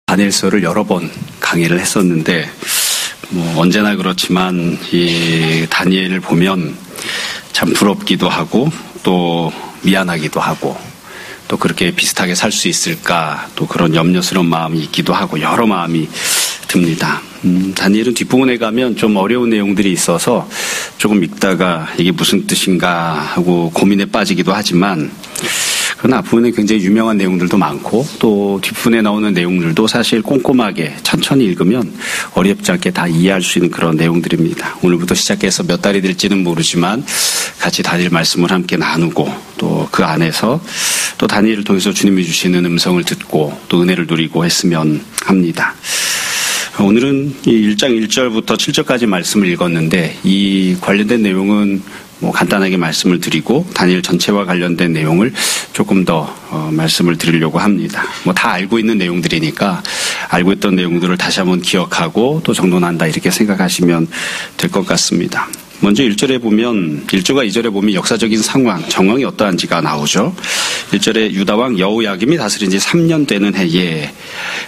다니엘서를 여러 번 강의를 했었는데 언제나 그렇지만 이 다니엘을 보면 참 부럽기도 하고 또 미안하기도 하고 또 그렇게 비슷하게 살 수 있을까 또 그런 염려스러운 마음이 있기도 하고 여러 마음이 듭니다. 다니엘은 뒷부분에 가면 좀 어려운 내용들이 있어서 조금 읽다가 이게 무슨 뜻인가 하고 고민에 빠지기도 하지만 그러나 앞부분에 굉장히 유명한 내용들도 많고 또 뒷부분에 나오는 내용들도 사실 꼼꼼하게 천천히 읽으면 어렵지 않게 다 이해할 수 있는 그런 내용들입니다. 오늘부터 시작해서 몇 달이 될지는 모르지만 같이 다니엘 말씀을 함께 나누고 또 그 안에서 또 다니엘을 통해서 주님이 주시는 음성을 듣고 또 은혜를 누리고 했으면 합니다. 오늘은 1장 1절부터 7절까지 말씀을 읽었는데 이 관련된 내용은 간단하게 말씀을 드리고 다니엘 전체와 관련된 내용을 조금 더 말씀을 드리려고 합니다. 다 알고 있는 내용들이니까 알고 있던 내용들을 다시 한번 기억하고 또 정돈한다 이렇게 생각하시면 될 것 같습니다. 먼저 1절에 보면 1절과 2절에 보면 역사적인 상황, 정황이 어떠한지가 나오죠. 1절에 유다왕 여호야김이 다스린 지 3년 되는 해에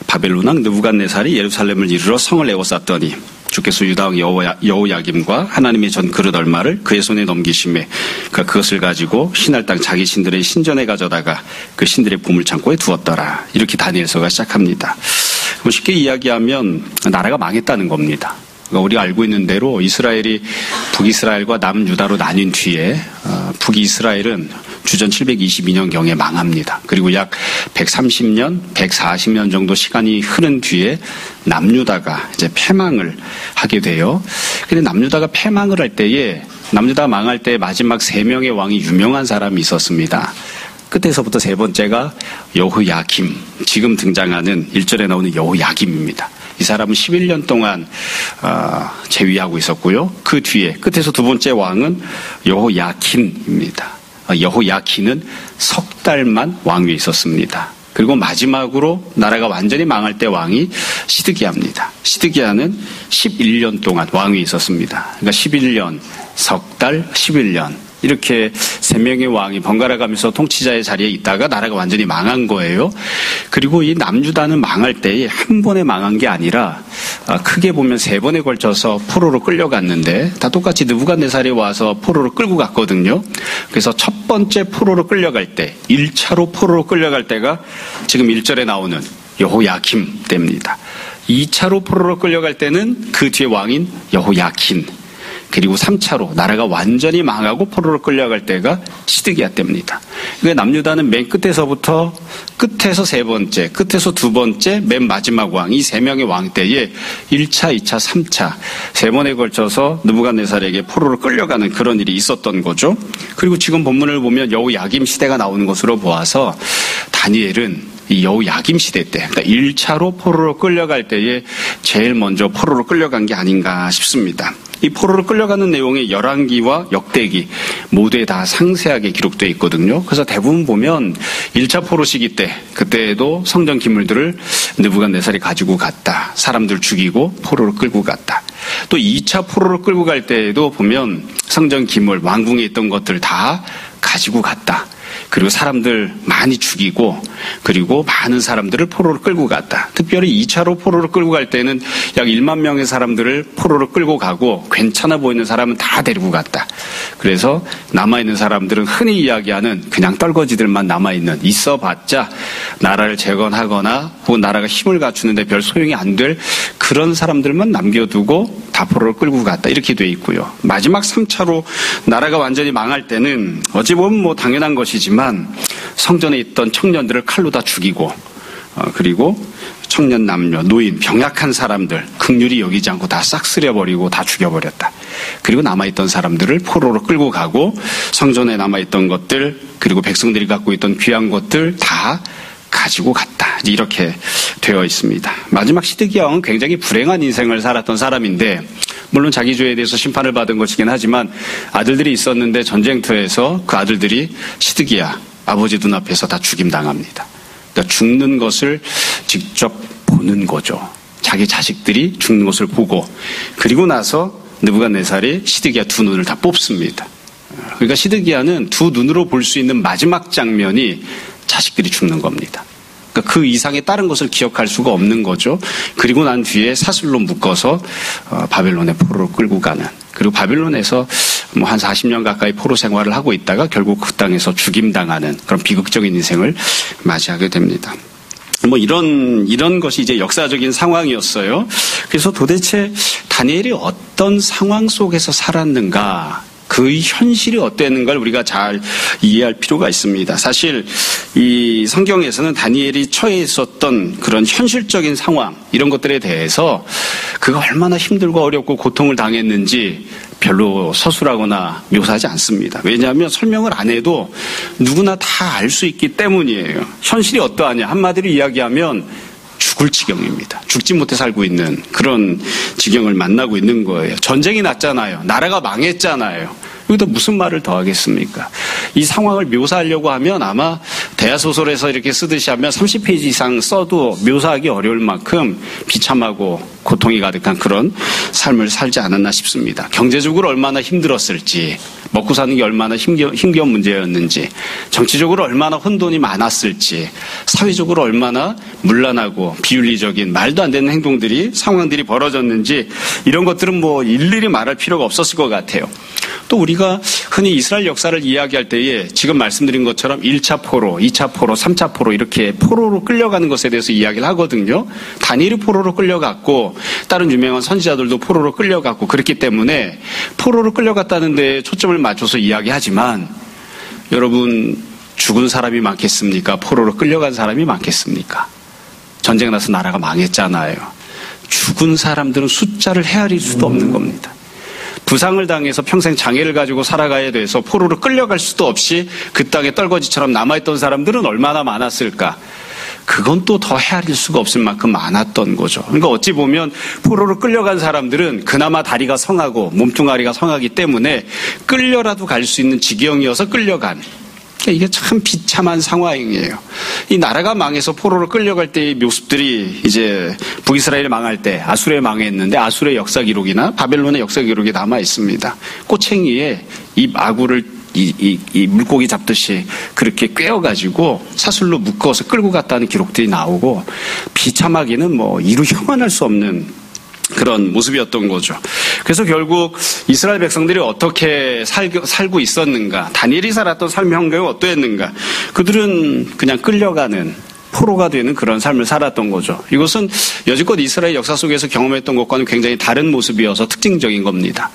바벨론왕 느부갓네살이 예루살렘을 이르러 성을 에워쌌더니 주께서 유다왕 여호야김과 하나님의 전 그릇 얼마를 그의 손에 넘기심에 그가 그것을 가지고 신할 땅 자기 신들의 신전에 가져다가 그 신들의 보물창고에 두었더라. 이렇게 다니엘서가 시작합니다. 쉽게 이야기하면 나라가 망했다는 겁니다. 그러니까 우리가 알고 있는 대로 이스라엘이 북이스라엘과 남유다로 나뉜 뒤에 북이스라엘은 주전 722년경에 망합니다. 그리고 약 130년, 140년 정도 시간이 흐른 뒤에 남유다가 이제 패망을 하게 돼요. 근데 남유다가 패망을 할 때에 남유다가 망할 때 마지막 3명의 왕이 유명한 사람이 있었습니다. 끝에서부터 세 번째가 여호야김, 지금 등장하는 1절에 나오는 여호야김입니다. 이 사람은 11년 동안 재위하고 있었고요. 그 뒤에 끝에서 두 번째 왕은 여호야킨입니다. 여호야킨은 석 달만 왕위에 있었습니다. 그리고 마지막으로 나라가 완전히 망할 때 왕이 시드기야입니다. 시드기야는 11년 동안 왕위에 있었습니다. 그러니까 11년, 석 달, 11년 이렇게 3명의 왕이 번갈아 가면서 통치자의 자리에 있다가 나라가 완전히 망한 거예요. 그리고 이 남유다는 망할 때에 한 번에 망한 게 아니라 크게 보면 3번에 걸쳐서 포로로 끌려갔는데 다 똑같이 느부갓네살이 와서 포로로 끌고 갔거든요. 그래서 첫 번째 포로로 끌려갈 때 1차로 포로로 끌려갈 때가 지금 1절에 나오는 여호야김 때입니다. 2차로 포로로 끌려갈 때는 그 뒤에 왕인 여호야킨, 그리고 3차로 나라가 완전히 망하고 포로로 끌려갈 때가 시드기야 때입니다. 그러니까 남유다는 맨 끝에서부터 끝에서 세 번째, 끝에서 두 번째, 맨 마지막 왕, 이 3명의 왕 때에 1차, 2차, 3차 3번에 걸쳐서 느부갓네살에게 포로로 끌려가는 그런 일이 있었던 거죠. 그리고 지금 본문을 보면 여호야김 시대가 나오는 것으로 보아서 다니엘은 이 여호야김 시대 때, 그러니까 1차로 포로로 끌려갈 때에 제일 먼저 포로로 끌려간 게 아닌가 싶습니다. 이 포로로 끌려가는 내용이 열왕기와 역대기 모두에 다 상세하게 기록되어 있거든요. 그래서 대부분 보면 1차 포로 시기 때 그때에도 성전 기물들을 느부갓네살이 가지고 갔다. 사람들 죽이고 포로로 끌고 갔다. 또 2차 포로로 끌고 갈 때에도 보면 성전 기물, 왕궁에 있던 것들 다 가지고 갔다. 그리고 사람들 많이 죽이고 그리고 많은 사람들을 포로로 끌고 갔다. 특별히 2차로 포로로 끌고 갈 때는 약 1만 명의 사람들을 포로로 끌고 가고 괜찮아 보이는 사람은 다 데리고 갔다. 그래서 남아있는 사람들은 흔히 이야기하는 그냥 떨거지들만 남아있는, 있어봤자 나라를 재건하거나 혹은 나라가 힘을 갖추는데 별 소용이 안 될 그런 사람들만 남겨두고 다 포로로 끌고 갔다. 이렇게 돼 있고요. 마지막 3차로 나라가 완전히 망할 때는 어찌 보면 당연한 것이지만 성전에 있던 청년들을 칼로 다 죽이고 그리고 청년, 남녀, 노인, 병약한 사람들 긍휼히 여기지 않고 다 싹 쓸어버리고 다 죽여버렸다. 그리고 남아있던 사람들을 포로로 끌고 가고 성전에 남아있던 것들 그리고 백성들이 갖고 있던 귀한 것들 다 가지고 갔다. 이렇게 되어 있습니다. 마지막 시드기야 왕은 굉장히 불행한 인생을 살았던 사람인데 물론 자기 죄에 대해서 심판을 받은 것이긴 하지만 아들들이 있었는데 전쟁터에서 그 아들들이 시드기야 아버지 눈앞에서 다 죽임당합니다. 그러니까 죽는 것을 직접 보는 거죠. 자기 자식들이 죽는 것을 보고 그리고 나서 느부갓네살이 시드기야 두 눈을 다 뽑습니다. 그러니까 시드기야는 두 눈으로 볼 수 있는 마지막 장면이 자식들이 죽는 겁니다. 그러니까 그러니까 그 이상의 다른 것을 기억할 수가 없는 거죠. 그리고 난 뒤에 사슬로 묶어서 바벨론의 포로로 끌고 가는, 그리고 바벨론에서 한 40년 가까이 포로 생활을 하고 있다가 결국 그 땅에서 죽임당하는 그런 비극적인 인생을 맞이하게 됩니다. 이런 것이 이제 역사적인 상황이었어요. 그래서 도대체 다니엘이 어떤 상황 속에서 살았는가, 그의 현실이 어땠는가를 우리가 잘 이해할 필요가 있습니다. 사실 이 성경에서는 다니엘이 처해 있었던 그런 현실적인 상황, 이런 것들에 대해서 그가 얼마나 힘들고 어렵고 고통을 당했는지 별로 서술하거나 묘사하지 않습니다. 왜냐하면 설명을 안 해도 누구나 다 알 수 있기 때문이에요. 현실이 어떠하냐, 한마디로 이야기하면 죽을 지경입니다. 죽지 못해 살고 있는 그런 지경을 만나고 있는 거예요. 전쟁이 났잖아요. 나라가 망했잖아요. 여기다 무슨 말을 더 하겠습니까? 이 상황을 묘사하려고 하면 아마 대하소설에서 이렇게 쓰듯이 하면 30페이지 이상 써도 묘사하기 어려울 만큼 비참하고 고통이 가득한 그런 삶을 살지 않았나 싶습니다. 경제적으로 얼마나 힘들었을지, 먹고 사는 게 얼마나 힘겨운 문제였는지, 정치적으로 얼마나 혼돈이 많았을지, 사회적으로 얼마나 문란하고 비윤리적인 말도 안 되는 행동들이, 상황들이 벌어졌는지, 이런 것들은 일일이 말할 필요가 없었을 것 같아요. 또 우리가 흔히 이스라엘 역사를 이야기할 때에 지금 말씀드린 것처럼 1차 포로, 2차 포로, 3차 포로, 이렇게 포로로 끌려가는 것에 대해서 이야기를 하거든요. 다니엘이 포로로 끌려갔고 다른 유명한 선지자들도 포로로 끌려갔고, 그렇기 때문에 포로로 끌려갔다는 데에 초점을 맞춰서 이야기하지만, 여러분, 죽은 사람이 많겠습니까? 포로로 끌려간 사람이 많겠습니까? 전쟁 나서 나라가 망했잖아요. 죽은 사람들은 숫자를 헤아릴 수도 없는 겁니다. 부상을 당해서 평생 장애를 가지고 살아가야 돼서 포로로 끌려갈 수도 없이 그 땅에 떨거지처럼 남아있던 사람들은 얼마나 많았을까? 그건 또 더 헤아릴 수가 없을 만큼 많았던 거죠. 그러니까 어찌 보면 포로로 끌려간 사람들은 그나마 다리가 성하고 몸뚱아리가 성하기 때문에 끌려라도 갈 수 있는 지경이어서 끌려간, 이게 참 비참한 상황이에요. 이 나라가 망해서 포로로 끌려갈 때의 모습들이 이제 북이스라엘이 망할 때 아수르에 망했는데 아수르의 역사 기록이나 바벨론의 역사 기록이 남아 있습니다. 꼬챙이에 이 아구를 이 물고기 잡듯이 그렇게 꿰어가지고 사슬로 묶어서 끌고 갔다는 기록들이 나오고, 비참하기는 이루 형언할 수 없는 그런 모습이었던 거죠. 그래서 결국 이스라엘 백성들이 어떻게 살고 있었는가, 다니엘이 살았던 삶의 환경이 어떠했는가, 그들은 그냥 끌려가는, 포로가 되는 그런 삶을 살았던 거죠. 이것은 여지껏 이스라엘 역사 속에서 경험했던 것과는 굉장히 다른 모습이어서 특징적인 겁니다.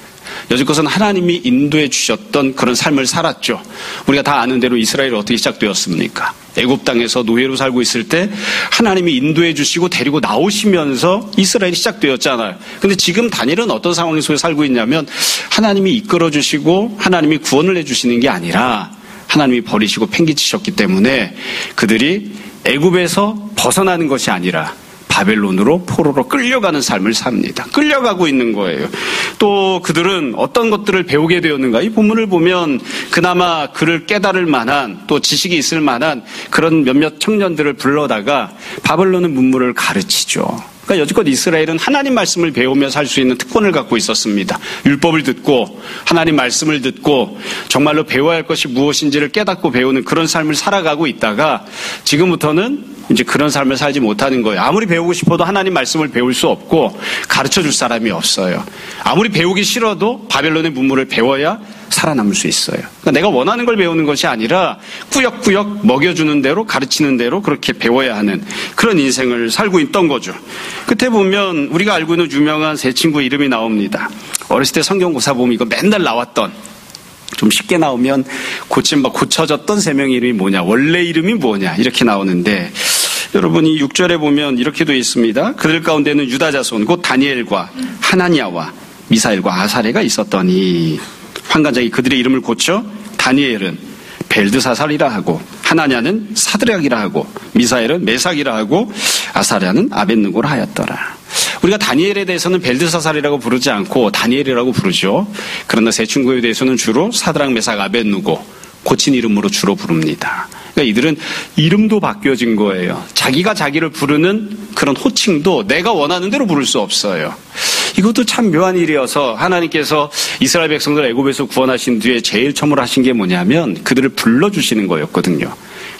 여지껏은 하나님이 인도해 주셨던 그런 삶을 살았죠. 우리가 다 아는 대로 이스라엘이 어떻게 시작되었습니까? 애굽 땅에서 노예로 살고 있을 때 하나님이 인도해 주시고 데리고 나오시면서 이스라엘이 시작되었잖아요. 근데 지금 다니엘은 어떤 상황 속에 살고 있냐면, 하나님이 이끌어 주시고 하나님이 구원을 해 주시는 게 아니라 하나님이 버리시고 팽개치셨기 때문에 그들이 애굽에서 벗어나는 것이 아니라 바벨론으로 포로로 끌려가는 삶을 삽니다. 끌려가고 있는 거예요. 또 그들은 어떤 것들을 배우게 되었는가? 이 본문을 보면 그나마 그를 깨달을 만한, 또 지식이 있을 만한 그런 몇몇 청년들을 불러다가 바벨론의 문물을 가르치죠. 그러니까 여지껏 이스라엘은 하나님 말씀을 배우며 살 수 있는 특권을 갖고 있었습니다. 율법을 듣고 하나님 말씀을 듣고 정말로 배워야 할 것이 무엇인지를 깨닫고 배우는 그런 삶을 살아가고 있다가, 지금부터는 이제 그런 삶을 살지 못하는 거예요. 아무리 배우고 싶어도 하나님 말씀을 배울 수 없고 가르쳐 줄 사람이 없어요. 아무리 배우기 싫어도 바벨론의 문물을 배워야 살아남을 수 있어요. 그러니까 내가 원하는 걸 배우는 것이 아니라 꾸역꾸역 먹여주는 대로, 가르치는 대로 그렇게 배워야 하는 그런 인생을 살고 있던 거죠. 끝에 보면 우리가 알고 있는 유명한 세 친구 이름이 나옵니다. 어렸을 때 성경고사 보면 이거 맨날 나왔던, 좀 쉽게 나오면 고쳐졌던 세 명의 이름이 뭐냐, 원래 이름이 뭐냐, 이렇게 나오는데, 여러분이 6절에 보면 이렇게 되어 있습니다. 그들 가운데는 유다 자손 곧 다니엘과 하나니아와 미사엘과 아사레가 있었더니, 환관장이 그들의 이름을 고쳐 다니엘은 벨드사살이라 하고, 하나냐는 사드락이라 하고, 미사엘은 메삭이라 하고, 아사랴는 아벳느고라 하였더라. 우리가 다니엘에 대해서는 벨드사살이라고 부르지 않고 다니엘이라고 부르죠. 그러나 세 친구에 대해서는 주로 사드락, 메삭, 아벳느고, 고친 이름으로 주로 부릅니다. 그러니까 이들은 이름도 바뀌어진 거예요. 자기가 자기를 부르는 그런 호칭도 내가 원하는 대로 부를 수 없어요. 이것도 참 묘한 일이어서 하나님께서 이스라엘 백성들 애굽에서 구원하신 뒤에 제일 처음으로 하신 게 뭐냐면 그들을 불러주시는 거였거든요.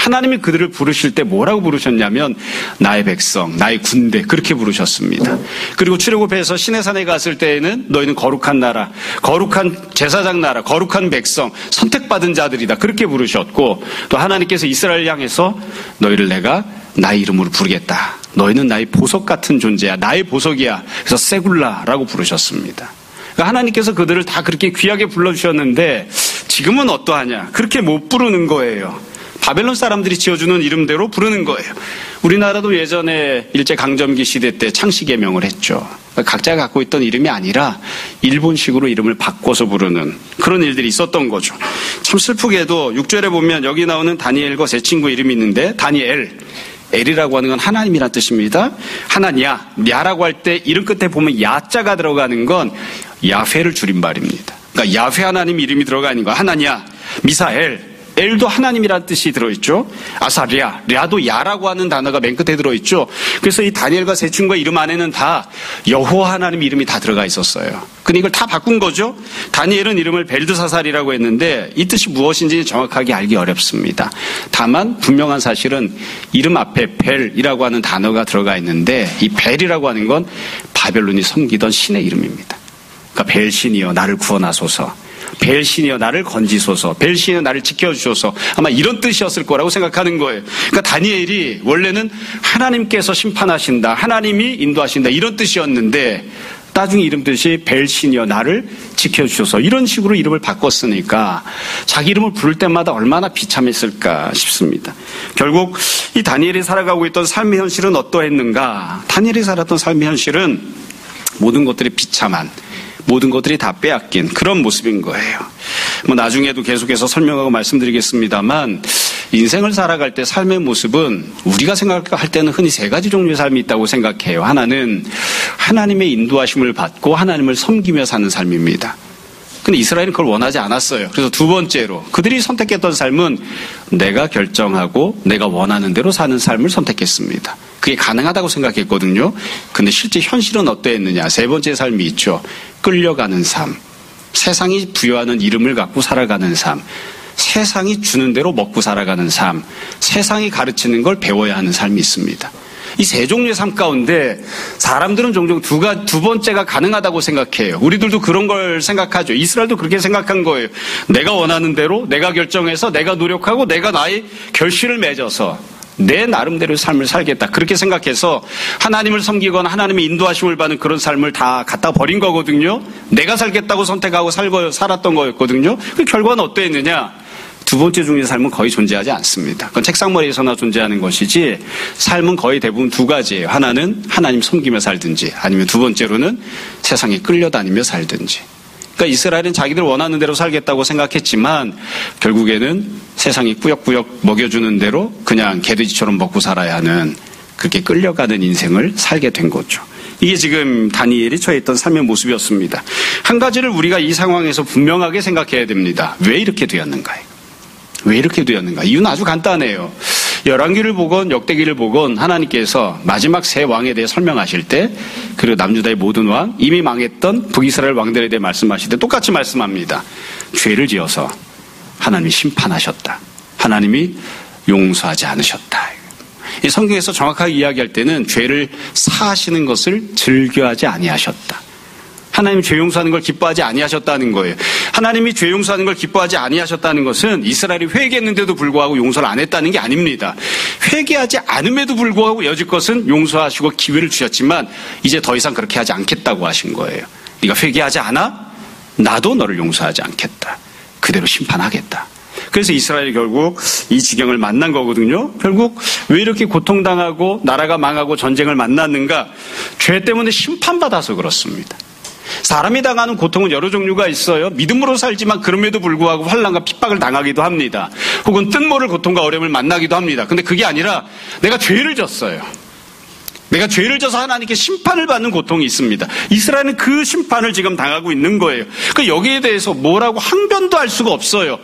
하나님이 그들을 부르실 때 뭐라고 부르셨냐면 나의 백성, 나의 군대 그렇게 부르셨습니다. 그리고 출애굽해서 시내산에 갔을 때에는 너희는 거룩한 나라, 거룩한 제사장 나라, 거룩한 백성, 선택받은 자들이다 그렇게 부르셨고 또 하나님께서 이스라엘 향해서 너희를 내가 나의 이름으로 부르겠다. 너희는 나의 보석 같은 존재야. 나의 보석이야. 그래서 세굴라라고 부르셨습니다. 그러니까 하나님께서 그들을 다 그렇게 귀하게 불러주셨는데 지금은 어떠하냐? 그렇게 못 부르는 거예요. 바벨론 사람들이 지어주는 이름대로 부르는 거예요. 우리나라도 예전에 일제강점기 시대 때 창씨개명을 했죠. 각자가 갖고 있던 이름이 아니라 일본식으로 이름을 바꿔서 부르는 그런 일들이 있었던 거죠. 참 슬프게도 6절에 보면 여기 나오는 다니엘과 세 친구 이름이 있는데 다니엘, 엘이라고 하는 건 하나님이란 뜻입니다. 하나냐, 야라고 할 때 이름 끝에 보면 야자가 들어가는 건 야훼를 줄임말입니다. 그러니까 야훼 하나님 이름이 들어가는 거 하나냐, 미사엘, 엘도 하나님이라는 뜻이 들어있죠. 아사랴, 랴도 야라고 하는 단어가 맨 끝에 들어있죠. 그래서 이 다니엘과 세 친구의 이름 안에는 다 여호와 하나님 이름이 다 들어가 있었어요. 근데 이걸 다 바꾼 거죠. 다니엘은 이름을 벨드사살이라고 했는데 이 뜻이 무엇인지 정확하게 알기 어렵습니다. 다만 분명한 사실은 이름 앞에 벨이라고 하는 단어가 들어가 있는데 이 벨이라고 하는 건 바벨론이 섬기던 신의 이름입니다. 그러니까 벨신이여 나를 구원하소서, 벨신이여 나를 건지소서, 벨신이여 나를 지켜주소서, 아마 이런 뜻이었을 거라고 생각하는 거예요. 그러니까 다니엘이 원래는 하나님께서 심판하신다, 하나님이 인도하신다 이런 뜻이었는데 나중에 이름 뜻이 벨신이여 나를 지켜주소서 이런 식으로 이름을 바꿨으니까 자기 이름을 부를 때마다 얼마나 비참했을까 싶습니다. 결국 이 다니엘이 살아가고 있던 삶의 현실은 어떠했는가? 다니엘이 살았던 삶의 현실은 모든 것들이 비참한, 모든 것들이 다 빼앗긴 그런 모습인 거예요. 나중에도 계속해서 설명하고 말씀드리겠습니다만 인생을 살아갈 때 삶의 모습은 우리가 생각할 때는 흔히 세 가지 종류의 삶이 있다고 생각해요. 하나는 하나님의 인도하심을 받고 하나님을 섬기며 사는 삶입니다. 근데 이스라엘은 그걸 원하지 않았어요. 그래서 두 번째로 그들이 선택했던 삶은 내가 결정하고 내가 원하는 대로 사는 삶을 선택했습니다. 그게 가능하다고 생각했거든요. 근데 실제 현실은 어떠했느냐. 세 번째 삶이 있죠. 끌려가는 삶. 세상이 부여하는 이름을 갖고 살아가는 삶. 세상이 주는 대로 먹고 살아가는 삶. 세상이 가르치는 걸 배워야 하는 삶이 있습니다. 이 세 종류의 삶 가운데 사람들은 종종 두 번째가 가능하다고 생각해요. 우리들도 그런 걸 생각하죠. 이스라엘도 그렇게 생각한 거예요. 내가 원하는 대로 내가 결정해서 내가 노력하고 내가 나의 결실을 맺어서 내 나름대로의 삶을 살겠다. 그렇게 생각해서 하나님을 섬기거나 하나님의 인도하심을 받는 그런 삶을 다 갖다 버린 거거든요. 내가 살겠다고 선택하고 살았던 거였거든요. 그 결과는 어떠했느냐? 두 번째 종류의 삶은 거의 존재하지 않습니다. 그건 책상머리에서나 존재하는 것이지 삶은 거의 대부분 두 가지예요. 하나는 하나님 섬기며 살든지 아니면 두 번째로는 세상에 끌려다니며 살든지. 그러니까 이스라엘은 자기들 원하는 대로 살겠다고 생각했지만 결국에는 세상이 꾸역꾸역 먹여주는 대로 그냥 개돼지처럼 먹고 살아야 하는 그렇게 끌려가는 인생을 살게 된 거죠. 이게 지금 다니엘이 처해있던 삶의 모습이었습니다. 한 가지를 우리가 이 상황에서 분명하게 생각해야 됩니다. 왜 이렇게 되었는가요? 왜 이렇게 되었는가? 이유는 아주 간단해요. 열왕기를 보건 역대기를 보건 하나님께서 마지막 세 왕에 대해 설명하실 때 그리고 남유다의 모든 왕, 이미 망했던 북이스라엘 왕들에 대해 말씀하실 때 똑같이 말씀합니다. 죄를 지어서 하나님이 심판하셨다. 하나님이 용서하지 않으셨다. 이 성경에서 정확하게 이야기할 때는 죄를 사하시는 것을 즐겨하지 아니하셨다. 하나님이 죄 용서하는 걸 기뻐하지 아니하셨다는 거예요. 하나님이 죄 용서하는 걸 기뻐하지 아니하셨다는 것은 이스라엘이 회개했는데도 불구하고 용서를 안 했다는 게 아닙니다. 회개하지 않음에도 불구하고 여질 것은 용서하시고 기회를 주셨지만 이제 더 이상 그렇게 하지 않겠다고 하신 거예요. 네가 회개하지 않아? 나도 너를 용서하지 않겠다. 그대로 심판하겠다. 그래서 이스라엘이 결국 이 지경을 만난 거거든요. 결국 왜 이렇게 고통당하고 나라가 망하고 전쟁을 만났는가? 죄 때문에 심판받아서 그렇습니다. 사람이 당하는 고통은 여러 종류가 있어요. 믿음으로 살지만 그럼에도 불구하고 환난과 핍박을 당하기도 합니다. 혹은 뜻모를 고통과 어려움을 만나기도 합니다. 근데 그게 아니라 내가 죄를 졌어요. 내가 죄를 져서 하나님께 심판을 받는 고통이 있습니다. 이스라엘은 그 심판을 지금 당하고 있는 거예요. 그러니까 여기에 대해서 뭐라고 항변도 할 수가 없어요.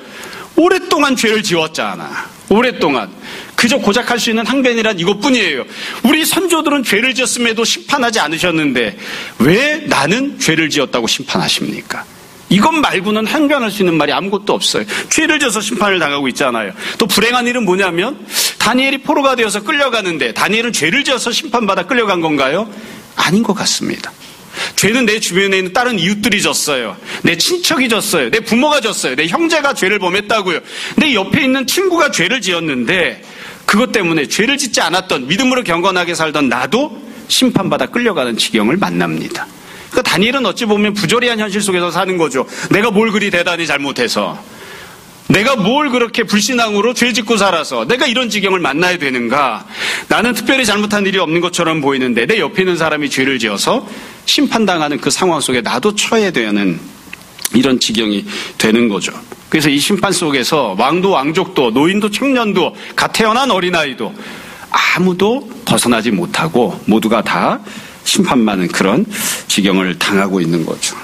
오랫동안 죄를 지었잖아. 오랫동안. 그저 고작할 수 있는 항변이란 이것뿐이에요. 우리 선조들은 죄를 지었음에도 심판하지 않으셨는데 왜 나는 죄를 지었다고 심판하십니까? 이것 말고는 항변할 수 있는 말이 아무것도 없어요. 죄를 져서 심판을 당하고 있잖아요. 또 불행한 일은 뭐냐면 다니엘이 포로가 되어서 끌려가는데 다니엘은 죄를 지어서 심판받아 끌려간 건가요? 아닌 것 같습니다. 죄는 내 주변에 있는 다른 이웃들이 졌어요. 내 친척이 졌어요. 내 부모가 졌어요. 내 형제가 죄를 범했다고요. 내 옆에 있는 친구가 죄를 지었는데 그것 때문에 죄를 짓지 않았던 믿음으로 경건하게 살던 나도 심판받아 끌려가는 지경을 만납니다. 그러니까 다니엘은 어찌 보면 부조리한 현실 속에서 사는 거죠. 내가 뭘 그리 대단히 잘못해서, 내가 뭘 그렇게 불신앙으로 죄 짓고 살아서 내가 이런 지경을 만나야 되는가. 나는 특별히 잘못한 일이 없는 것처럼 보이는데 내 옆에 있는 사람이 죄를 지어서 심판당하는 그 상황 속에 나도 처해야 되는 이런 지경이 되는 거죠. 그래서 이 심판 속에서 왕도 왕족도 노인도 청년도 갓 태어난 어린아이도 아무도 벗어나지 못하고 모두가 다 심판받는 그런 지경을 당하고 있는 거죠.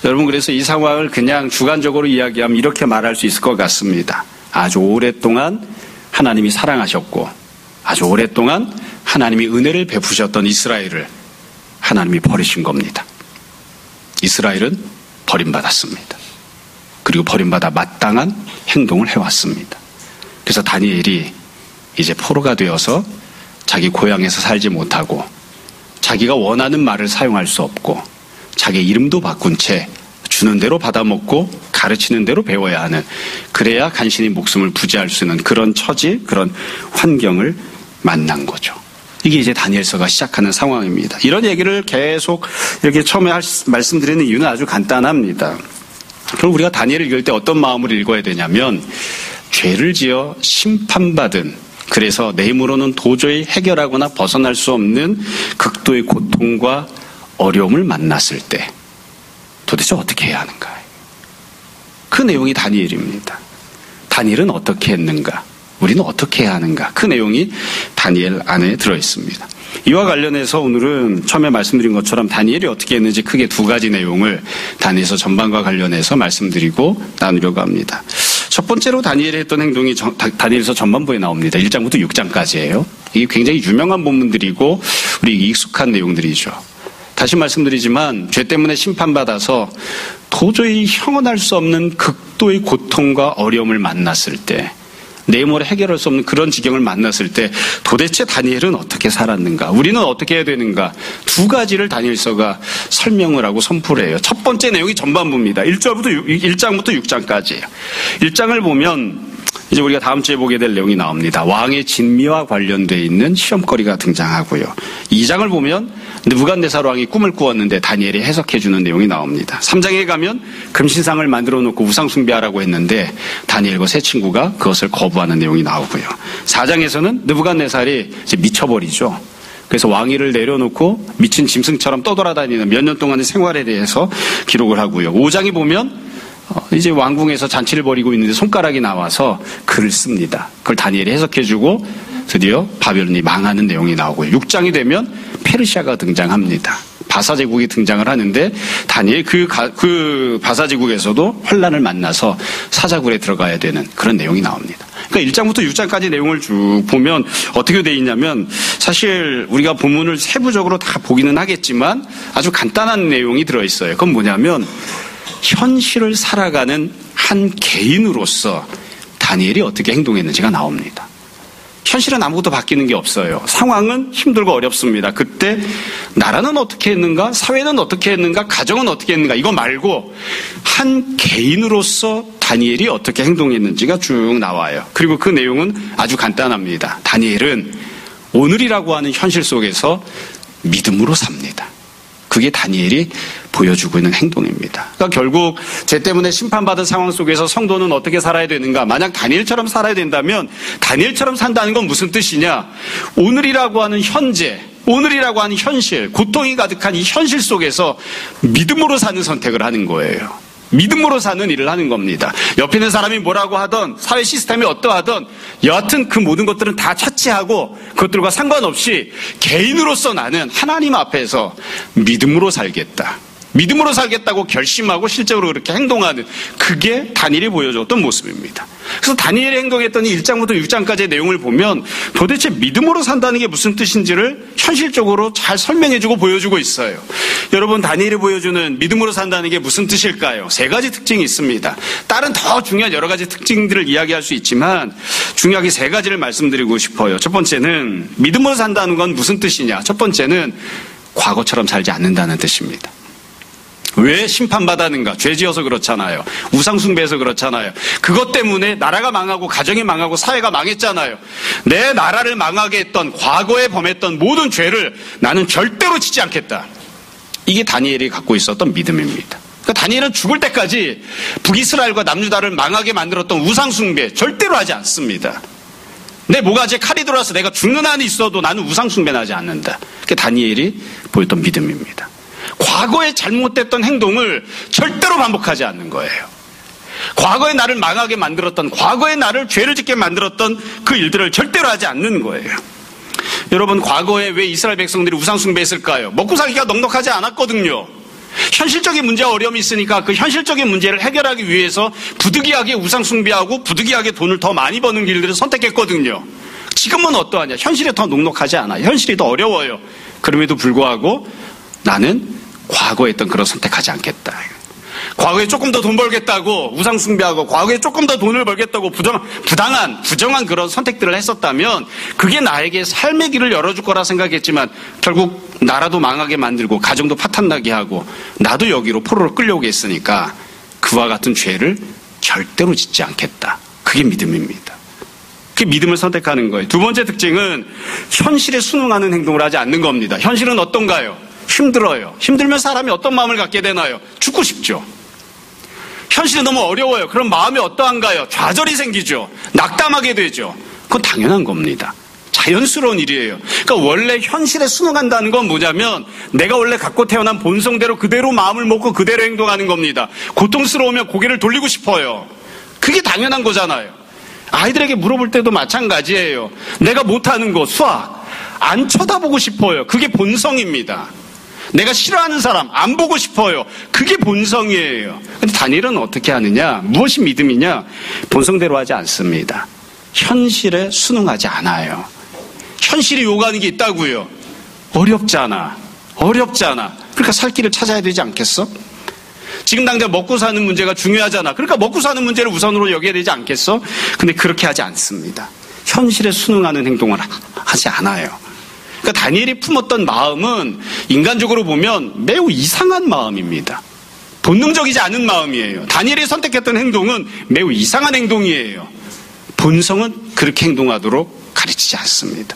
여러분, 그래서 이 상황을 그냥 주관적으로 이야기하면 이렇게 말할 수 있을 것 같습니다. 아주 오랫동안 하나님이 사랑하셨고 아주 오랫동안 하나님이 은혜를 베푸셨던 이스라엘을 하나님이 버리신 겁니다. 이스라엘은 버림받았습니다. 그리고 버림받아 마땅한 행동을 해왔습니다. 그래서 다니엘이 이제 포로가 되어서 자기 고향에서 살지 못하고 자기가 원하는 말을 사용할 수 없고 자기 이름도 바꾼 채 주는 대로 받아먹고 가르치는 대로 배워야 하는, 그래야 간신히 목숨을 부지할 수 있는 그런 처지, 그런 환경을 만난 거죠. 이게 이제 다니엘서가 시작하는 상황입니다. 이런 얘기를 계속 이렇게 처음에 말씀드리는 이유는 아주 간단합니다. 그럼 우리가 다니엘을 읽을 때 어떤 마음으로 읽어야 되냐면, 죄를 지어 심판받은, 그래서 내 힘으로는 도저히 해결하거나 벗어날 수 없는 극도의 고통과 어려움을 만났을 때 도대체 어떻게 해야 하는가. 그 내용이 다니엘입니다. 다니엘은 어떻게 했는가, 우리는 어떻게 해야 하는가, 그 내용이 다니엘 안에 들어있습니다. 이와 관련해서 오늘은 처음에 말씀드린 것처럼 다니엘이 어떻게 했는지 크게 두 가지 내용을 다니엘서 전반과 관련해서 말씀드리고 나누려고 합니다. 첫 번째로 다니엘이 했던 행동이 다니엘서 전반부에 나옵니다. 1장부터 6장까지예요. 이게 굉장히 유명한 본문들이고 우리 익숙한 내용들이죠. 다시 말씀드리지만 죄 때문에 심판받아서 도저히 형언할 수 없는 극도의 고통과 어려움을 만났을 때, 내 힘으로 해결할 수 없는 그런 지경을 만났을 때 도대체 다니엘은 어떻게 살았는가, 우리는 어떻게 해야 되는가, 두 가지를 다니엘서가 설명을 하고 선포를 해요. 첫 번째 내용이 전반부입니다. 1장부터 6장까지예요. 1장을 보면 이제 우리가 다음 주에 보게 될 내용이 나옵니다. 왕의 진미와 관련되어 있는 시험거리가 등장하고요. 2장을 보면 느부갓네살 왕이 꿈을 꾸었는데 다니엘이 해석해주는 내용이 나옵니다. 3장에 가면 금신상을 만들어 놓고 우상 숭배하라고 했는데 다니엘과 세 친구가 그것을 거부하는 내용이 나오고요. 4장에서는 느부갓네살이 이제 미쳐버리죠. 그래서 왕위를 내려놓고 미친 짐승처럼 떠돌아다니는 몇 년 동안의 생활에 대해서 기록을 하고요. 5장에 보면 이제 왕궁에서 잔치를 벌이고 있는데 손가락이 나와서 글을 씁니다. 그걸 다니엘이 해석해주고 드디어 바벨론이 망하는 내용이 나오고요. 6장이 되면 페르시아가 등장합니다. 바사 제국이 등장을 하는데 다니엘 그 바사 제국에서도 환란을 만나서 사자굴에 들어가야 되는 그런 내용이 나옵니다. 그러니까 1장부터 6장까지 내용을 쭉 보면 어떻게 돼 있냐면, 사실 우리가 본문을 세부적으로 다 보기는 하겠지만 아주 간단한 내용이 들어있어요. 그건 뭐냐면, 현실을 살아가는 한 개인으로서 다니엘이 어떻게 행동했는지가 나옵니다. 현실은 아무것도 바뀌는 게 없어요. 상황은 힘들고 어렵습니다. 그때 나라는 어떻게 했는가, 사회는 어떻게 했는가, 가정은 어떻게 했는가, 이거 말고 한 개인으로서 다니엘이 어떻게 행동했는지가 쭉 나와요. 그리고 그 내용은 아주 간단합니다. 다니엘은 오늘이라고 하는 현실 속에서 믿음으로 삽니다. 그게 다니엘이 보여주고 있는 행동입니다. 그러니까 결국 죄 때문에 심판받은 상황 속에서 성도는 어떻게 살아야 되는가? 만약 다니엘처럼 살아야 된다면 다니엘처럼 산다는 건 무슨 뜻이냐? 오늘이라고 하는 현재, 오늘이라고 하는 현실, 고통이 가득한 이 현실 속에서 믿음으로 사는 선택을 하는 거예요. 믿음으로 사는 일을 하는 겁니다. 옆에 있는 사람이 뭐라고 하던, 사회 시스템이 어떠하던, 여하튼 그 모든 것들은 다 차치하고 그것들과 상관없이 개인으로서 나는 하나님 앞에서 믿음으로 살겠다, 믿음으로 살겠다고 결심하고 실제로 그렇게 행동하는, 그게 다니엘이 보여줬던 모습입니다. 그래서 다니엘이 행동했던 이 1장부터 6장까지의 내용을 보면 도대체 믿음으로 산다는 게 무슨 뜻인지를 현실적으로 잘 설명해주고 보여주고 있어요. 여러분, 다니엘이 보여주는 믿음으로 산다는 게 무슨 뜻일까요? 세 가지 특징이 있습니다. 다른 더 중요한 여러 가지 특징들을 이야기할 수 있지만 중요하게 세 가지를 말씀드리고 싶어요. 첫 번째는 믿음으로 산다는 건 무슨 뜻이냐? 첫 번째는 과거처럼 살지 않는다는 뜻입니다. 왜 심판받았는가? 죄 지어서 그렇잖아요. 우상숭배해서 그렇잖아요. 그것 때문에 나라가 망하고 가정이 망하고 사회가 망했잖아요. 내 나라를 망하게 했던 과거에 범했던 모든 죄를 나는 절대로 짓지 않겠다. 이게 다니엘이 갖고 있었던 믿음입니다. 그러니까 다니엘은 죽을 때까지 북이스라엘과 남유다를 망하게 만들었던 우상숭배 절대로 하지 않습니다. 내 모가지에 칼이 들어와서 내가 죽는 한이 있어도 나는 우상숭배는 하지 않는다. 그게 다니엘이 보였던 믿음입니다. 과거에 잘못됐던 행동을 절대로 반복하지 않는 거예요. 과거에 나를 망하게 만들었던, 과거에 나를 죄를 짓게 만들었던 그 일들을 절대로 하지 않는 거예요. 여러분, 과거에 왜 이스라엘 백성들이 우상숭배했을까요? 먹고 살기가 넉넉하지 않았거든요. 현실적인 문제와 어려움이 있으니까 그 현실적인 문제를 해결하기 위해서 부득이하게 우상숭배하고 부득이하게 돈을 더 많이 버는 길들을 선택했거든요. 지금은 어떠하냐? 현실이 더 넉넉하지 않아요. 현실이 더 어려워요. 그럼에도 불구하고 나는 과거에 했던 그런 선택하지 않겠다. 과거에 조금 더 돈 벌겠다고 우상숭배하고 과거에 조금 더 돈을 벌겠다고 부정한 그런 선택들을 했었다면 그게 나에게 삶의 길을 열어줄 거라 생각했지만 결국 나라도 망하게 만들고 가정도 파탄나게 하고 나도 여기로 포로로 끌려오게 했으니까 그와 같은 죄를 절대로 짓지 않겠다. 그게 믿음입니다. 그 믿음을 선택하는 거예요. 두 번째 특징은 현실에 순응하는 행동을 하지 않는 겁니다. 현실은 어떤가요? 힘들어요. 힘들면 사람이 어떤 마음을 갖게 되나요? 죽고 싶죠. 현실이 너무 어려워요. 그럼 마음이 어떠한가요? 좌절이 생기죠. 낙담하게 되죠. 그건 당연한 겁니다. 자연스러운 일이에요. 그러니까 원래 현실에 순응한다는 건 뭐냐면 내가 원래 갖고 태어난 본성대로 그대로 마음을 먹고 그대로 행동하는 겁니다. 고통스러우면 고개를 돌리고 싶어요. 그게 당연한 거잖아요. 아이들에게 물어볼 때도 마찬가지예요. 내가 못하는 거, 수학, 안 쳐다보고 싶어요. 그게 본성입니다. 내가 싫어하는 사람 안 보고 싶어요. 그게 본성이에요. 근데 다니엘은 어떻게 하느냐? 무엇이 믿음이냐? 본성대로 하지 않습니다. 현실에 순응하지 않아요. 현실이 요구하는 게 있다고요. 어렵잖아. 그러니까 살 길을 찾아야 되지 않겠어? 지금 당장 먹고 사는 문제가 중요하잖아. 그러니까 먹고 사는 문제를 우선으로 여겨야 되지 않겠어? 근데 그렇게 하지 않습니다. 현실에 순응하는 행동을 하지 않아요. 그러니까 다니엘이 품었던 마음은 인간적으로 보면 매우 이상한 마음입니다. 본능적이지 않은 마음이에요. 다니엘이 선택했던 행동은 매우 이상한 행동이에요. 본성은 그렇게 행동하도록 가르치지 않습니다.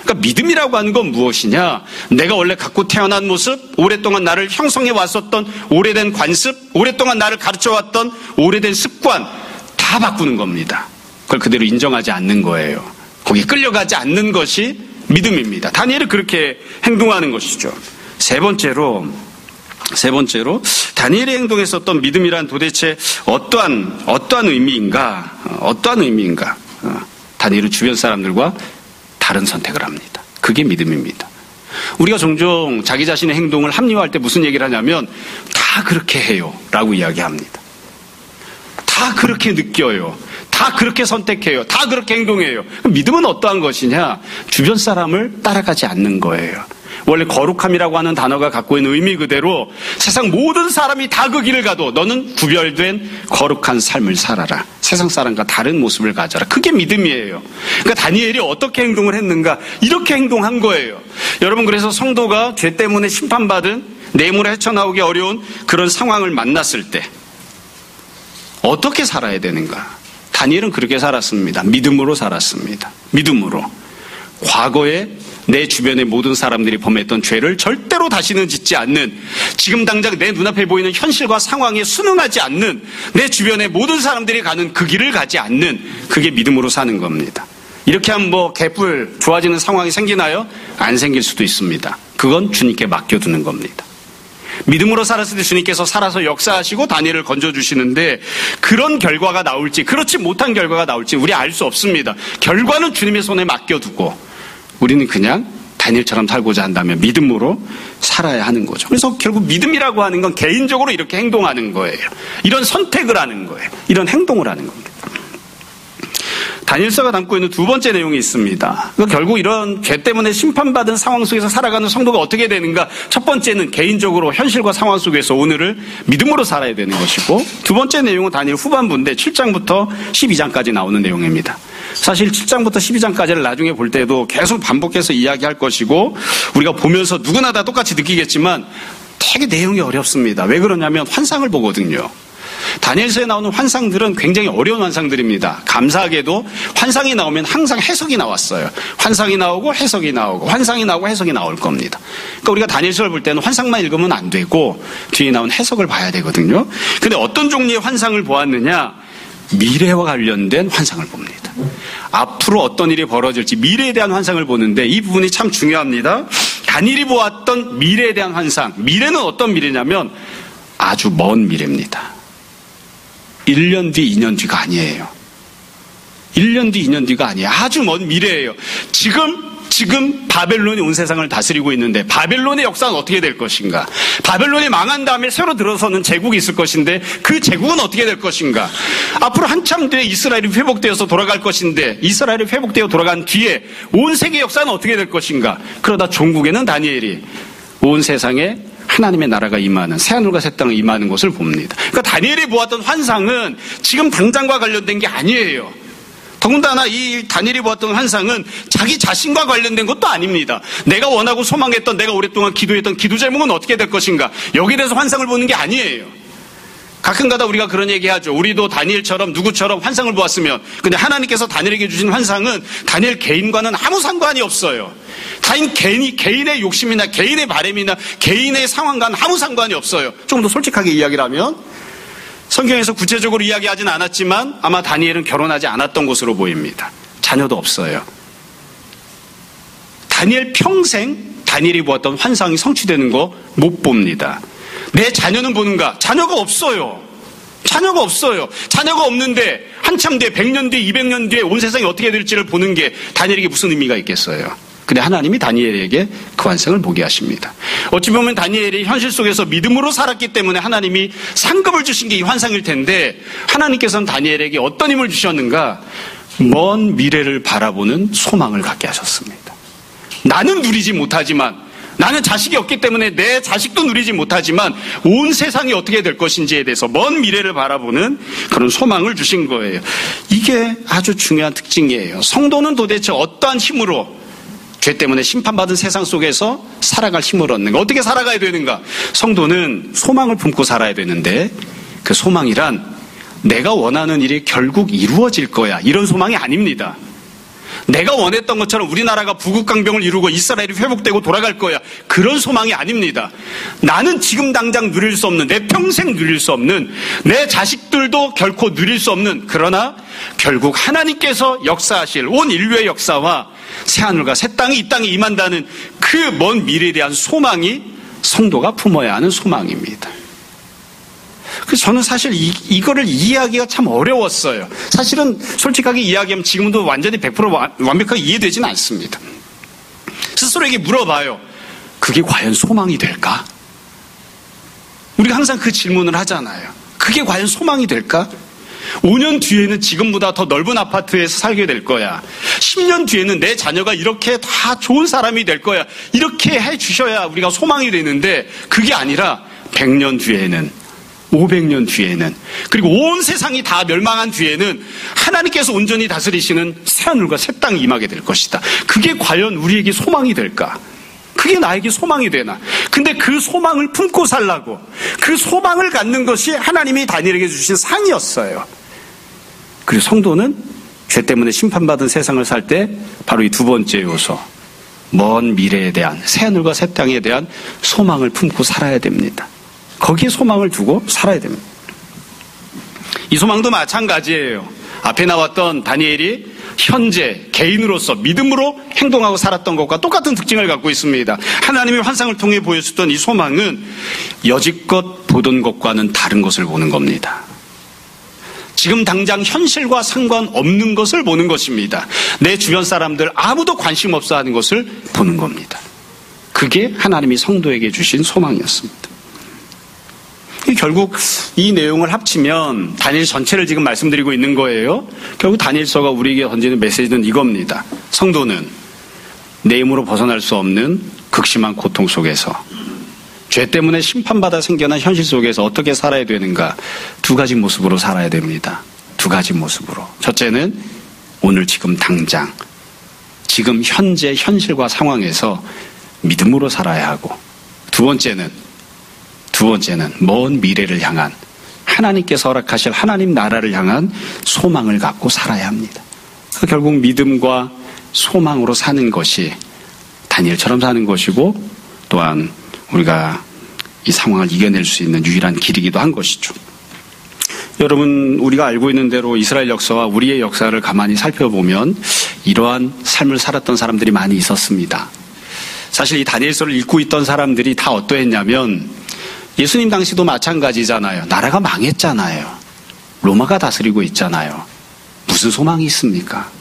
그러니까 믿음이라고 하는 건 무엇이냐? 내가 원래 갖고 태어난 모습, 오랫동안 나를 형성해 왔었던 오래된 관습, 오랫동안 나를 가르쳐왔던 오래된 습관 다 바꾸는 겁니다. 그걸 그대로 인정하지 않는 거예요. 거기에 끌려가지 않는 것이 믿음입니다. 다니엘은 그렇게 행동하는 것이죠. 세 번째로 다니엘의 행동했었던 믿음이란 도대체 어떠한 의미인가? 다니엘은 주변 사람들과 다른 선택을 합니다. 그게 믿음입니다. 우리가 종종 자기 자신의 행동을 합리화할 때 무슨 얘기를 하냐면 다 그렇게 해요 라고 이야기합니다. 다 그렇게 느껴요. 다 그렇게 선택해요. 다 그렇게 행동해요. 믿음은 어떠한 것이냐? 주변 사람을 따라가지 않는 거예요. 원래 거룩함이라고 하는 단어가 갖고 있는 의미 그대로 세상 모든 사람이 다 그 길을 가도 너는 구별된 거룩한 삶을 살아라. 세상 사람과 다른 모습을 가져라. 그게 믿음이에요. 그러니까 다니엘이 어떻게 행동을 했는가? 이렇게 행동한 거예요. 여러분, 그래서 성도가 죄 때문에 심판받은 내물에 헤쳐나오기 어려운 그런 상황을 만났을 때 어떻게 살아야 되는가? 다니엘은 그렇게 살았습니다. 믿음으로 살았습니다. 믿음으로. 과거에 내 주변의 모든 사람들이 범했던 죄를 절대로 다시는 짓지 않는, 지금 당장 내 눈앞에 보이는 현실과 상황에 순응하지 않는, 내 주변의 모든 사람들이 가는 그 길을 가지 않는, 그게 믿음으로 사는 겁니다. 이렇게 하면 개뿔 좋아지는 상황이 생기나요? 안 생길 수도 있습니다. 그건 주님께 맡겨두는 겁니다. 믿음으로 살았을 때 주님께서 살아서 역사하시고 다니엘을 건져주시는데 그런 결과가 나올지 그렇지 못한 결과가 나올지 우리 알 수 없습니다. 결과는 주님의 손에 맡겨두고 우리는 그냥 다니엘처럼 살고자 한다면 믿음으로 살아야 하는 거죠. 그래서 결국 믿음이라고 하는 건 개인적으로 이렇게 행동하는 거예요. 이런 선택을 하는 거예요. 이런 행동을 하는 겁니다. 다니엘서가 담고 있는 두 번째 내용이 있습니다. 결국 이런 죄 때문에 심판받은 상황 속에서 살아가는 성도가 어떻게 되는가? 첫 번째는 개인적으로 현실과 상황 속에서 오늘을 믿음으로 살아야 되는 것이고, 두 번째 내용은 다니엘 후반부인데 7장부터 12장까지 나오는 내용입니다. 사실 7장부터 12장까지를 나중에 볼 때도 계속 반복해서 이야기할 것이고, 우리가 보면서 누구나 다 똑같이 느끼겠지만 되게 내용이 어렵습니다. 왜 그러냐면 환상을 보거든요. 다니엘서에 나오는 환상들은 굉장히 어려운 환상들입니다. 감사하게도 환상이 나오면 항상 해석이 나왔어요. 환상이 나오고 해석이 나오고 환상이 나오고 해석이 나올 겁니다. 그러니까 우리가 다니엘서를 볼 때는 환상만 읽으면 안 되고 뒤에 나온 해석을 봐야 되거든요. 근데 어떤 종류의 환상을 보았느냐? 미래와 관련된 환상을 봅니다. 앞으로 어떤 일이 벌어질지 미래에 대한 환상을 보는데 이 부분이 참 중요합니다. 다니엘이 보았던 미래에 대한 환상. 미래는 어떤 미래냐면 아주 먼 미래입니다. 1년 뒤, 2년 뒤가 아니에요. 1년 뒤, 2년 뒤가 아니에요. 아주 먼 미래예요. 지금 바벨론이 온 세상을 다스리고 있는데 바벨론의 역사는 어떻게 될 것인가? 바벨론이 망한 다음에 새로 들어서는 제국이 있을 것인데 그 제국은 어떻게 될 것인가? 앞으로 한참 뒤에 이스라엘이 회복되어서 돌아갈 것인데 이스라엘이 회복되어 돌아간 뒤에 온 세계 역사는 어떻게 될 것인가? 그러다 종국에는 다니엘이 온 세상에 하나님의 나라가 임하는, 새하늘과 새 땅이 임하는 것을 봅니다. 그러니까 다니엘이 보았던 환상은 지금 당장과 관련된 게 아니에요. 더군다나 이 다니엘이 보았던 환상은 자기 자신과 관련된 것도 아닙니다. 내가 원하고 소망했던, 내가 오랫동안 기도했던 기도 제목은 어떻게 될 것인가? 여기에 대해서 환상을 보는 게 아니에요. 가끔가다 우리가 그런 얘기하죠. 우리도 다니엘처럼 누구처럼 환상을 보았으면, 근데 하나님께서 다니엘에게 주신 환상은 다니엘 개인과는 아무 상관이 없어요. 다인 개인의 욕심이나 개인의 바람이나 개인의 상황과는 아무 상관이 없어요. 좀 더 솔직하게 이야기를 하면 성경에서 구체적으로 이야기하진 않았지만 아마 다니엘은 결혼하지 않았던 것으로 보입니다. 자녀도 없어요. 다니엘 평생 다니엘이 보았던 환상이 성취되는 거 못 봅니다. 내 자녀는 보는가? 자녀가 없어요. 자녀가 없어요. 자녀가 없는데 한참 뒤에 100년 뒤에 200년 뒤에 온 세상이 어떻게 될지를 보는 게 다니엘에게 무슨 의미가 있겠어요. 근데 하나님이 다니엘에게 그 환상을 보게 하십니다. 어찌 보면 다니엘이 현실 속에서 믿음으로 살았기 때문에 하나님이 상급을 주신 게 이 환상일 텐데 하나님께서는 다니엘에게 어떤 힘을 주셨는가? 먼 미래를 바라보는 소망을 갖게 하셨습니다. 나는 누리지 못하지만, 나는 자식이 없기 때문에 내 자식도 누리지 못하지만 온 세상이 어떻게 될 것인지에 대해서 먼 미래를 바라보는 그런 소망을 주신 거예요. 이게 아주 중요한 특징이에요. 성도는 도대체 어떠한 힘으로 죄 때문에 심판받은 세상 속에서 살아갈 힘을 얻는가? 어떻게 살아가야 되는가? 성도는 소망을 품고 살아야 되는데 그 소망이란 내가 원하는 일이 결국 이루어질 거야, 이런 소망이 아닙니다. 내가 원했던 것처럼 우리나라가 부국강병을 이루고 이스라엘이 회복되고 돌아갈 거야, 그런 소망이 아닙니다. 나는 지금 당장 누릴 수 없는, 내 평생 누릴 수 없는, 내 자식들도 결코 누릴 수 없는, 그러나 결국 하나님께서 역사하실 온 인류의 역사와 새하늘과 새 땅이 이 땅에 임한다는 그 먼 미래에 대한 소망이 성도가 품어야 하는 소망입니다. 그래서 저는 사실 이거를 이해하기가 참 어려웠어요. 사실은 솔직하게 이야기하면 지금도 완전히 100% 완벽하게 이해되지는 않습니다. 스스로에게 물어봐요. 그게 과연 소망이 될까? 우리가 항상 그 질문을 하잖아요. 그게 과연 소망이 될까? 5년 뒤에는 지금보다 더 넓은 아파트에서 살게 될 거야. 10년 뒤에는 내 자녀가 이렇게 다 좋은 사람이 될 거야. 이렇게 해주셔야 우리가 소망이 되는데 그게 아니라 100년 뒤에는, 500년 뒤에는, 그리고 온 세상이 다 멸망한 뒤에는 하나님께서 온전히 다스리시는 새하늘과 새 땅이 임하게 될 것이다. 그게 과연 우리에게 소망이 될까? 그게 나에게 소망이 되나? 근데 그 소망을 품고 살라고, 그 소망을 갖는 것이 하나님이 다니엘에게 주신 상이었어요. 그리고 성도는 죄 때문에 심판받은 세상을 살 때 바로 이 두 번째 요소, 먼 미래에 대한, 새하늘과 새 땅에 대한 소망을 품고 살아야 됩니다. 거기에 소망을 두고 살아야 됩니다. 이 소망도 마찬가지예요. 앞에 나왔던 다니엘이 현재 개인으로서 믿음으로 행동하고 살았던 것과 똑같은 특징을 갖고 있습니다. 하나님의 환상을 통해 보여줬던 이 소망은 여지껏 보던 것과는 다른 것을 보는 겁니다. 지금 당장 현실과 상관없는 것을 보는 것입니다. 내 주변 사람들 아무도 관심 없어 하는 것을 보는 겁니다. 그게 하나님이 성도에게 주신 소망이었습니다. 결국 이 내용을 합치면 다니엘 전체를 지금 말씀드리고 있는 거예요. 결국 다니엘서가 우리에게 던지는 메시지는 이겁니다. 성도는 내 힘으로 벗어날 수 없는 극심한 고통 속에서, 죄 때문에 심판받아 생겨난 현실 속에서 어떻게 살아야 되는가, 두 가지 모습으로 살아야 됩니다. 두 가지 모습으로. 첫째는 오늘 지금 당장, 지금 현재 현실과 상황에서 믿음으로 살아야 하고, 두 번째는 먼 미래를 향한, 하나님께서 허락하실 하나님 나라를 향한 소망을 갖고 살아야 합니다. 결국 믿음과 소망으로 사는 것이 다니엘처럼 사는 것이고, 또한 우리가 이 상황을 이겨낼 수 있는 유일한 길이기도 한 것이죠. 여러분, 우리가 알고 있는 대로 이스라엘 역사와 우리의 역사를 가만히 살펴보면 이러한 삶을 살았던 사람들이 많이 있었습니다. 사실 이 다니엘서를 읽고 있던 사람들이 다 어떠했냐면, 예수님 당시도 마찬가지잖아요. 나라가 망했잖아요. 로마가 다스리고 있잖아요. 무슨 소망이 있습니까?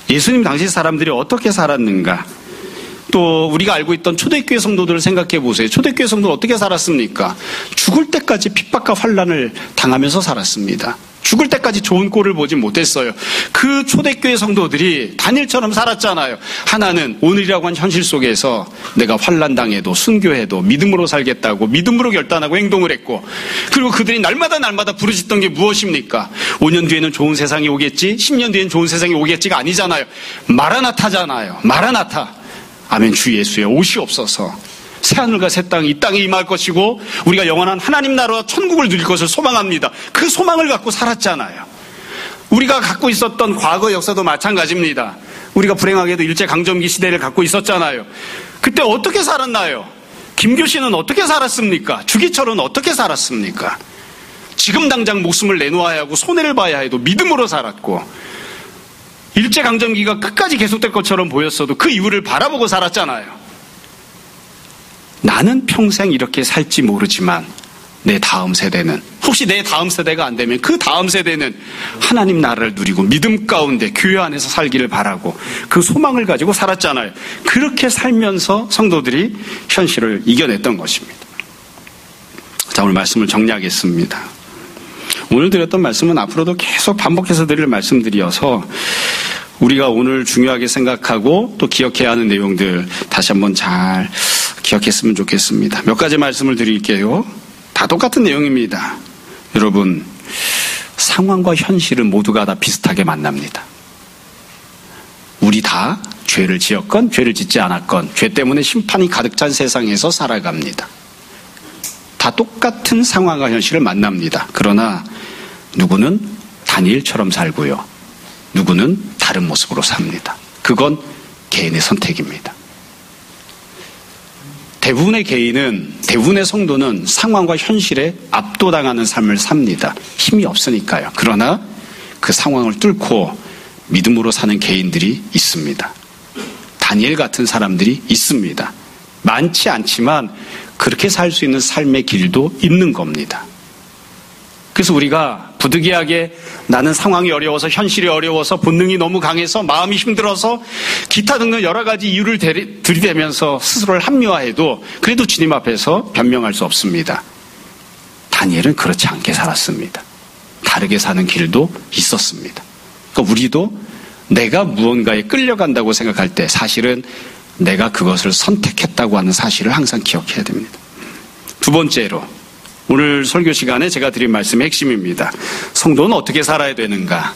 예수님 당시 사람들이 어떻게 살았는가? 또 우리가 알고 있던 초대교회 성도들을 생각해 보세요. 초대교회 성도는 어떻게 살았습니까? 죽을 때까지 핍박과 환난을 당하면서 살았습니다. 죽을 때까지 좋은 꼴을 보지 못했어요. 그 초대교회 성도들이 다니엘처럼 살았잖아요. 하나는 오늘이라고 한 현실 속에서 내가 환난당해도 순교해도 믿음으로 살겠다고 믿음으로 결단하고 행동을 했고, 그리고 그들이 날마다 부르짖던 게 무엇입니까? 5년 뒤에는 좋은 세상이 오겠지, 10년 뒤에는 좋은 세상이 오겠지가 아니잖아요. 마라나타잖아요. 마라나타. 아멘. 주 예수의 오시옵소서. 새하늘과 새 땅이 이 땅에 임할 것이고 우리가 영원한 하나님 나라와 천국을 누릴 것을 소망합니다. 그 소망을 갖고 살았잖아요. 우리가 갖고 있었던 과거 역사도 마찬가지입니다. 우리가 불행하게도 일제강점기 시대를 갖고 있었잖아요. 그때 어떻게 살았나요? 김교신은 어떻게 살았습니까? 주기철은 어떻게 살았습니까? 지금 당장 목숨을 내놓아야 하고 손해를 봐야 해도 믿음으로 살았고, 일제강점기가 끝까지 계속될 것처럼 보였어도 그 이유를 바라보고 살았잖아요. 나는 평생 이렇게 살지 모르지만 내 다음 세대는, 혹시 내 다음 세대가 안 되면 그 다음 세대는 하나님 나라를 누리고 믿음 가운데 교회 안에서 살기를 바라고 그 소망을 가지고 살았잖아요. 그렇게 살면서 성도들이 현실을 이겨냈던 것입니다. 자, 오늘 말씀을 정리하겠습니다. 오늘 드렸던 말씀은 앞으로도 계속 반복해서 드릴 말씀들이어서 우리가 오늘 중요하게 생각하고 또 기억해야 하는 내용들 다시 한번 잘 기억했으면 좋겠습니다. 몇 가지 말씀을 드릴게요. 다 똑같은 내용입니다. 여러분, 상황과 현실은 모두가 다 비슷하게 만납니다. 우리 다 죄를 지었건 죄를 짓지 않았건 죄 때문에 심판이 가득 찬 세상에서 살아갑니다. 다 똑같은 상황과 현실을 만납니다. 그러나 누구는 다니엘처럼 살고요, 누구는 다른 모습으로 삽니다. 그건 개인의 선택입니다. 대부분의 개인은, 대부분의 성도는 상황과 현실에 압도당하는 삶을 삽니다. 힘이 없으니까요. 그러나 그 상황을 뚫고 믿음으로 사는 개인들이 있습니다. 다니엘 같은 사람들이 있습니다. 많지 않지만 그렇게 살 수 있는 삶의 길도 있는 겁니다. 그래서 우리가 부득이하게 나는 상황이 어려워서, 현실이 어려워서, 본능이 너무 강해서, 마음이 힘들어서 기타 등등 여러 가지 이유를 들이대면서 스스로를 합리화해도 그래도 주님 앞에서 변명할 수 없습니다. 다니엘은 그렇지 않게 살았습니다. 다르게 사는 길도 있었습니다. 그러니까 우리도 내가 무언가에 끌려간다고 생각할 때 사실은 내가 그것을 선택했다고 하는 사실을 항상 기억해야 됩니다. 두 번째로, 오늘 설교 시간에 제가 드린 말씀의 핵심입니다. 성도는 어떻게 살아야 되는가?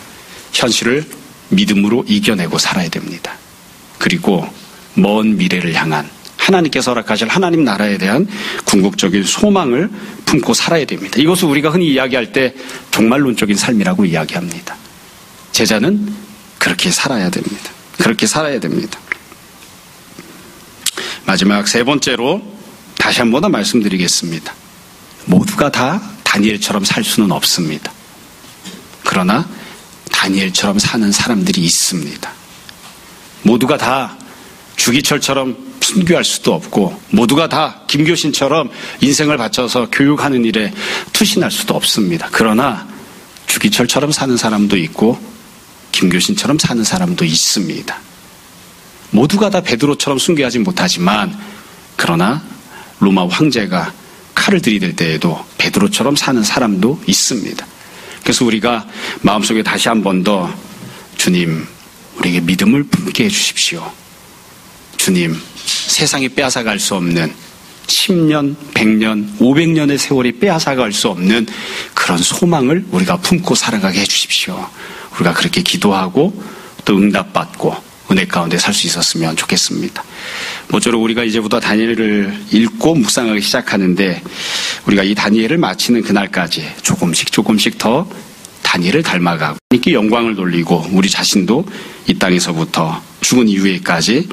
현실을 믿음으로 이겨내고 살아야 됩니다. 그리고 먼 미래를 향한 하나님께서 허락하실 하나님 나라에 대한 궁극적인 소망을 품고 살아야 됩니다. 이것을 우리가 흔히 이야기할 때 종말론적인 삶이라고 이야기합니다. 제자는 그렇게 살아야 됩니다. 그렇게 살아야 됩니다. 마지막 세 번째로 다시 한 번 더 말씀드리겠습니다. 모두가 다 다니엘처럼 살 수는 없습니다. 그러나 다니엘처럼 사는 사람들이 있습니다. 모두가 다 주기철처럼 순교할 수도 없고, 모두가 다 김교신처럼 인생을 바쳐서 교육하는 일에 투신할 수도 없습니다. 그러나 주기철처럼 사는 사람도 있고 김교신처럼 사는 사람도 있습니다. 모두가 다 베드로처럼 순교하지 못하지만, 그러나 로마 황제가 칼을 들이댈 때에도 베드로처럼 사는 사람도 있습니다. 그래서 우리가 마음속에 다시 한 번 더 주님, 우리에게 믿음을 품게 해주십시오. 주님, 세상이 빼앗아갈 수 없는 10년, 100년, 500년의 세월이 빼앗아갈 수 없는 그런 소망을 우리가 품고 살아가게 해주십시오. 우리가 그렇게 기도하고 또 응답받고 은혜 가운데 살 수 있었으면 좋겠습니다. 모쪼록 우리가 이제부터 다니엘을 읽고 묵상하기 시작하는데 우리가 이 다니엘을 마치는 그날까지 조금씩 더 다니엘을 닮아가고 하나님께 영광을 돌리고 우리 자신도 이 땅에서부터 죽은 이후에까지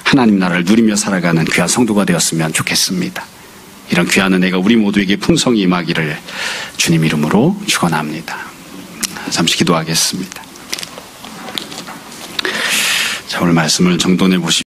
하나님 나라를 누리며 살아가는 귀한 성도가 되었으면 좋겠습니다. 이런 귀한 은혜가 우리 모두에게 풍성히 임하기를 주님 이름으로 축원합니다. 잠시 기도하겠습니다. 자, 오늘 말씀을 정돈해 보십시오.